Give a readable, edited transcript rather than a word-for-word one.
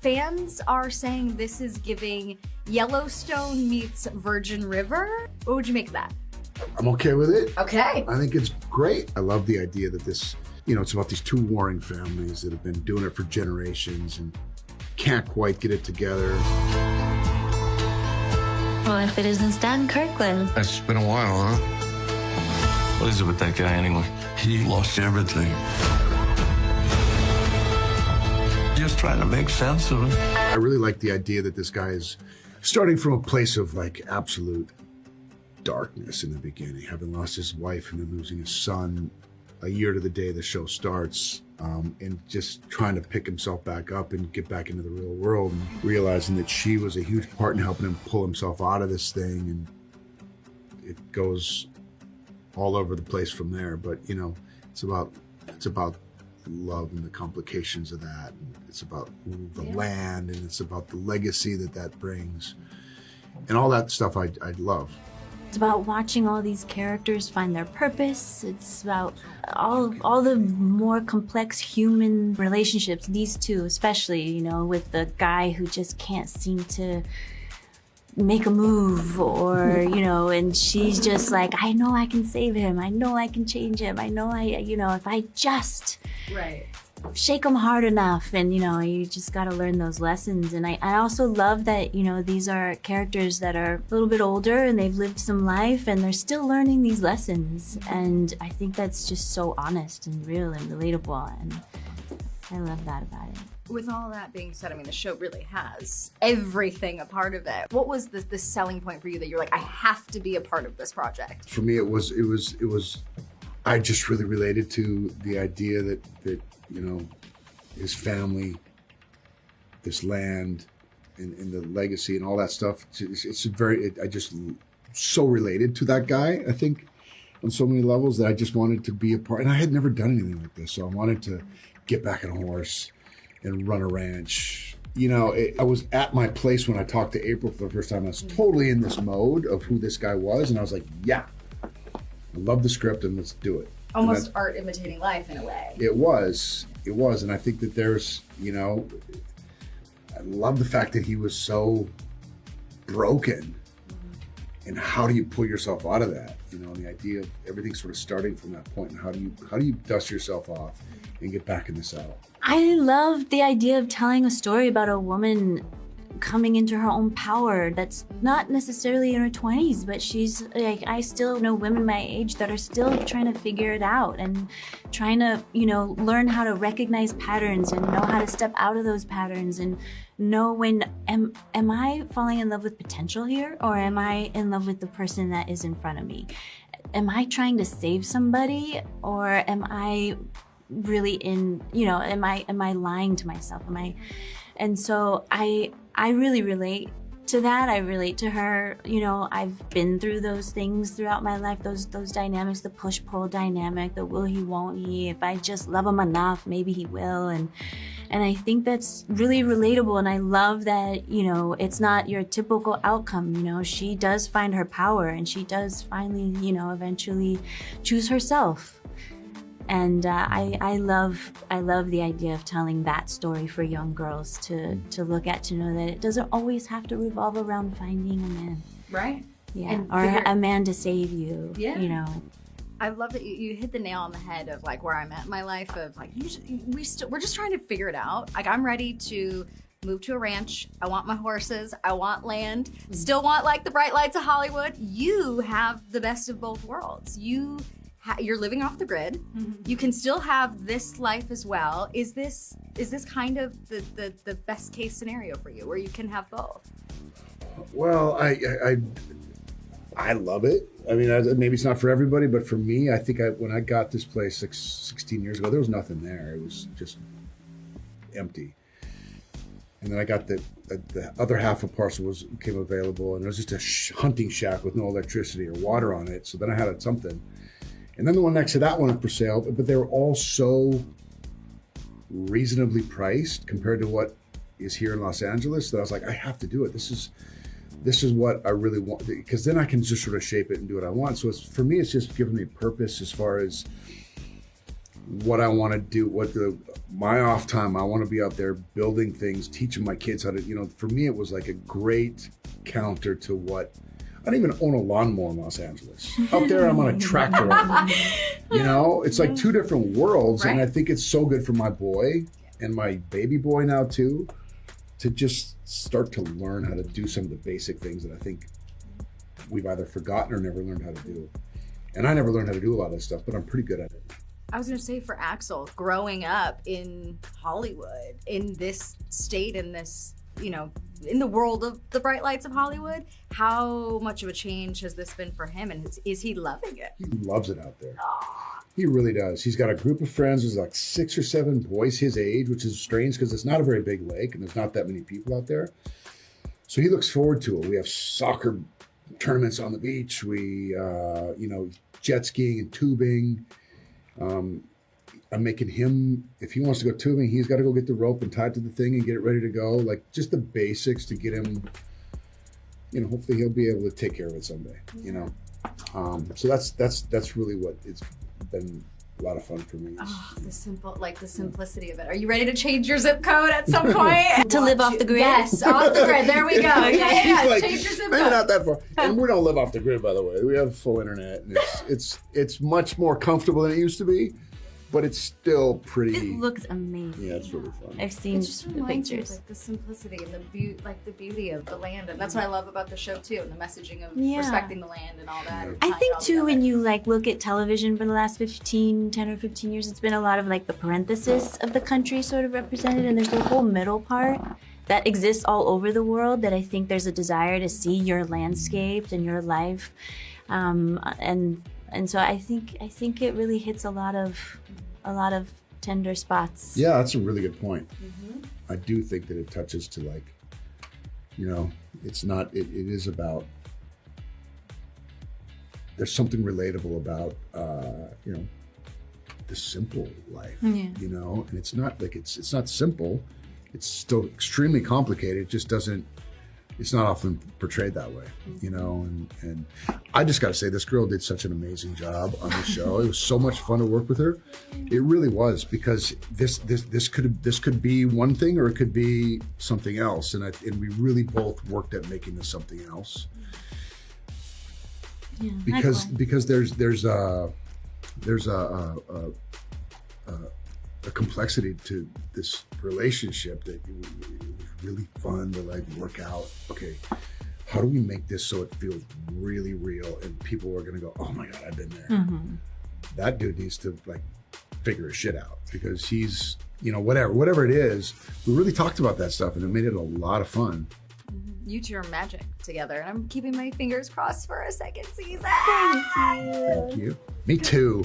Fans are saying this is giving Yellowstone meets Virgin River. What would you make of that? I'm okay with it. Okay. I think it's great. I love the idea that this, it's about these two warring families that have been doing it for generations and can't quite get it together. Well, if it isn't Stan Kirkland. It's been a while, huh? What is it with that guy anyway? He lost everything. Just trying to make sense of it. I really like the idea that this guy is starting from a place of like absolute darkness in the beginning, having lost his wife and then losing his son a year to the day the show starts, and just trying to pick himself back up and get back into the real world, and realizing that she was a huge part in helping him pull himself out of this thing, and it goes all over the place from there. But it's about love and the complications of that, and it's about the land, and it's about the legacy that brings, and all that stuff I love. It's about watching all these characters find their purpose. It's about all the more complex human relationships, these two especially, with the guy who just can't seem to make a move, or, and she's just like, I know I can save him. I know I can change him. I know if I just shake him hard enough. And, you just got to learn those lessons. And I also love that, these are characters that are a little bit older and they've lived some life and they're still learning these lessons. And I think that's just so honest and real and relatable. And I love that about it. With all that being said, I mean, the show really has everything a part of it. What was the selling point for you that you're like, I have to be a part of this project? For me, it was. I just really related to the idea that his family, this land, and the legacy and all that stuff. I just so related to that guy. I think on so many levels that I just wanted to be a part. And I had never done anything like this, so I wanted to get back on a horse and run a ranch. I was at my place when I talked to April for the first time. I was totally in this mode of who this guy was, and I was like, yeah, I love the script and let's do it. Almost art imitating life in a way. It was, and I think that there's, I love the fact that he was so broken, and how do you pull yourself out of that? The idea of everything sort of starting from that point, and how do you dust yourself off and get back in the saddle? I love the idea of telling a story about a woman coming into her own power that's not necessarily in her 20s, but she's like, I still know women my age that are still trying to figure it out and trying to, learn how to recognize patterns and know how to step out of those patterns and know when, am I falling in love with potential here, or am I in love with the person that is in front of me? Am I trying to save somebody, or am I really am I lying to myself? And so I really relate to that. I relate to her. I've been through those things throughout my life, those dynamics, the push-pull dynamic, the will he, won't he, if I just love him enough, maybe he will. And I think that's really relatable. And I love that, it's not your typical outcome. She does find her power, and she does finally, eventually choose herself. And I love the idea of telling that story for young girls to look at, to know that it doesn't always have to revolve around finding a man. Right. Yeah. Or a man to save you. Yeah. I love that you hit the nail on the head of like where I'm at in my life of like, we're just trying to figure it out. Like, I'm ready to move to a ranch. I want my horses. I want land. Still want like the bright lights of Hollywood. You have the best of both worlds. You're living off the grid. Mm-hmm. You can still have this life as well. Is this kind of the best case scenario for you, where you can have both? Well, I love it. I mean, maybe it's not for everybody, but for me, I think when I got this place 16 years ago, there was nothing there. It was just empty. And then I got the other half of parcel became available, and it was just a hunting shack with no electricity or water on it. So then I had something. And then the one next to that went up for sale, but they were all so reasonably priced compared to what is here in Los Angeles that I was like, I have to do it. This is what I really want, because then I can just sort of shape it and do what I want. So for me, it's just giving me purpose as far as what I want to do, what the my off time, I want to be out there building things, teaching my kids how to, for me, it was like a great counter to what, I don't even own a lawnmower in Los Angeles. Out there, I'm on a tractor. It's like two different worlds. Right. And I think it's so good for my boy and my baby boy now too, to just start to learn how to do some of the basic things that I think we've either forgotten or never learned how to do. And I never learned how to do a lot of this stuff, but I'm pretty good at it. I was going to say for Axel, growing up in Hollywood, in this state, in this, in the world of the bright lights of Hollywood, how much of a change has this been for him? And is he loving it? He loves it out there. He really does. He's got a group of friends. There's like 6 or 7 boys his age, which is strange because it's not a very big lake and there's not that many people out there. So he looks forward to it. We have soccer tournaments on the beach. We, jet skiing and tubing. I'm making him, if he wants to go tubing, he's got to go get the rope and tie it to the thing and get it ready to go. Like just the basics to get him, hopefully he'll be able to take care of it someday, So that's really what it's been a lot of fun for me. Oh, the simplicity of it. Are you ready to change your zip code at some point? To live off the grid? Yes, off the grid. There we go. Yeah. Like, Change your zip maybe code. not that far. And we don't live off the grid, by the way. We have full internet, and it's much more comfortable than it used to be, but it's still pretty. It looks amazing. Yeah, it's really fun. I've seen It just the reminds me of pictures. like the simplicity and the beauty of the land, and that's what I love about the show too, and the messaging of Yeah. respecting the land and all that. and I tying it think all too, together. when you look at television for the last 10 or 15 years, it's been a lot of the parenthesis of the country sort of represented, and there's the whole middle part that exists all over the world that I think there's a desire to see your landscape and your life, and so I think it really hits a lot of tender spots. Yeah, that's a really good point. I do think that it touches to it's not, it is about, there's something relatable about, the simple life, and it's not it's not simple. It's still extremely complicated. It just doesn't, it's not often portrayed that way, and I just got to say, this girl did such an amazing job on the show. It was so much fun to work with her. It really was, because this could be one thing or it could be something else, and we really both worked at making this something else. Yeah, Because there's a complexity to this relationship that it was really fun to work out. Okay, how do we make this so it feels really real and people are gonna go, oh my God, I've been there. That dude needs to figure his shit out, because he's, whatever it is, we really talked about that stuff and it made it a lot of fun. You two are magic together, and I'm keeping my fingers crossed for a second season. Thank you. Thank you. Me too.